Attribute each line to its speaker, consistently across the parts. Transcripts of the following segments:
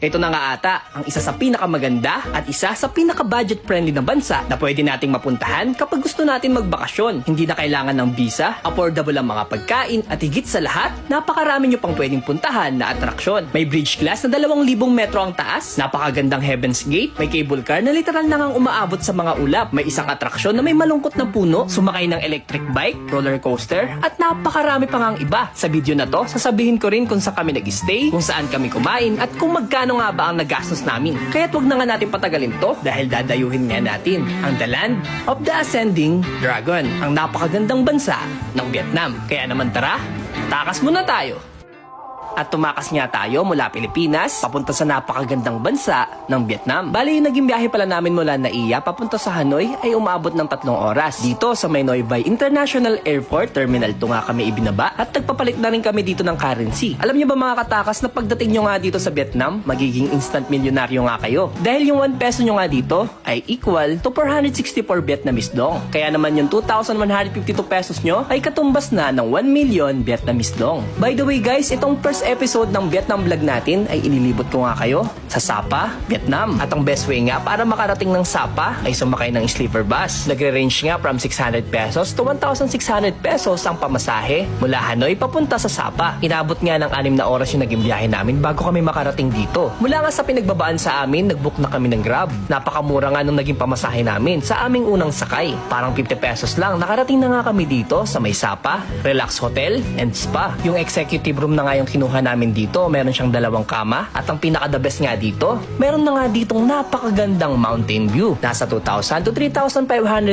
Speaker 1: Ito na nga ata ang isa sa pinakamaganda at isa sa pinaka-budget friendly na bansa na pwede nating mapuntahan kapag gusto natin magbakasyon. Hindi na kailangan ng visa, affordable ang mga pagkain at higit sa lahat, napakarami nyo pang pwedeng puntahan na atraksyon. May bridge class na 2,000 metro ang taas, napakagandang Heaven's Gate, may cable car na literal na ngang umaabot sa mga ulap, may isang atraksyon na may malungkot na puno, sumakay ng electric bike, roller coaster, at napakarami pa ngang iba. Sa video na to, sasabihin ko rin kung saan kami nag-stay, kung saan kami kumain, at kung magkano nga ba ang nagastos namin. Kaya't wag na nga natin patagalin to dahil dadayuhin nga natin ang The Land of the Ascending Dragon, ang napakagandang bansa ng Vietnam. Kaya naman tara, takas muna tayo. At tumakas nga tayo mula Pilipinas papunta sa napakagandang bansa ng Vietnam. Bali, yung naging biyahe pala namin mula Naiya papunta sa Hanoi ay umabot ng 3 oras. Dito sa may Noi Bai International Airport Terminal 2 nga kami ibinaba at nagpapalit na rin kami dito ng currency. Alam niyo ba mga katakas na pagdating nyo nga dito sa Vietnam, magiging instant milyonaryo nga kayo. Dahil yung 1 peso nyo nga dito ay equal to 464 Vietnamese dong. Kaya naman yung 2,152 pesos nyo ay katumbas na ng 1 million Vietnamese dong. By the way guys, itong first episode ng Vietnam vlog natin ay inilibot ko nga kayo sa Sapa, Vietnam. At ang best way nga para makarating ng Sapa ay sumakay ng sleeper bus. Nagre-range nga from 600 pesos to 1,600 pesos ang pamasahe mula Hanoi papunta sa Sapa. Inabot nga ng 6 na oras yung naging biyahe namin bago kami makarating dito. Mula nga sa pinagbabaan sa amin, nagbook na kami ng Grab. Napakamura nga nung naging pamasahe namin sa aming unang sakay. Parang 50 pesos lang, nakarating na nga kami dito sa may Sapa, Relax Hotel and Spa. Yung executive room na nga yung kinuha namin dito, meron siyang 2 kama at ang pinaka-the best nga dito, meron na nga ditong napakagandang mountain view. Nasa 2,000 to 3,500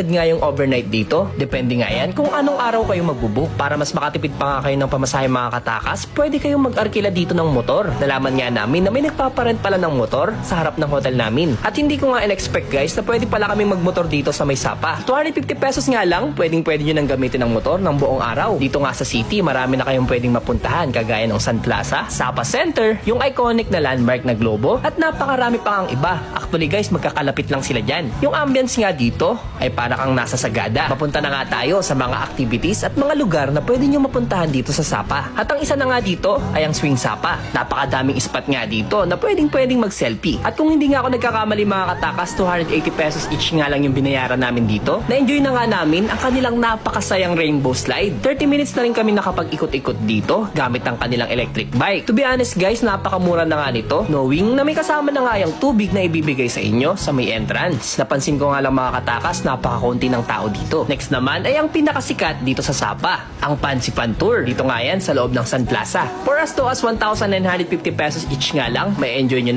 Speaker 1: nga yung overnight dito. Depende nga yan kung anong araw kayo magbubook. Para mas makatipid pa nga kayo ng pamasahe mga katakas, pwede kayong mag-arkila dito ng motor. Nalaman nga namin na may nagpaparent pala ng motor sa harap ng hotel namin. At hindi ko nga in-expect guys na pwede pala kaming magmotor dito sa may Sapa. 250 pesos nga lang, pwede nyo nang gamitin ng motor ng buong araw. Dito nga sa city, marami na kayong pwedeng mapuntahan kagaya ng Sun Plaza, Sapa Center, yung iconic na landmark na Globo, at napakarami pa ang iba. Actually guys, magkakalapit lang sila dyan. Yung ambience nga dito ay para kang nasa Sagada. Mapunta na nga tayo sa mga activities at mga lugar na pwede nyo mapuntahan dito sa Sapa. At ang isa na nga dito ay ang Swing Sapa. Napakadaming spot nga dito na pwedeng mag-selfie. At kung hindi nga ako nagkakamali mga katakas, 280 pesos each nga lang yung binayaran namin dito. Na-enjoy na nga namin ang kanilang napakasayang rainbow slide. 30 minutes na rin kami nakapag-ikot-ikot dito gamit ang kanilang electric bike. To be honest guys, napakamura na nga nito, knowing na may kasama na nga yung tubig na ibibigay sa inyo sa may entrance. Napansin ko nga lang mga katakas, napakakunti ng tao dito. Next naman ay ang pinakasikat dito sa Sapa, ang Pansipan Tour. Dito nga yan sa loob ng Sun Plaza. For as low as 1,950 pesos each nga lang, may enjoy nyo na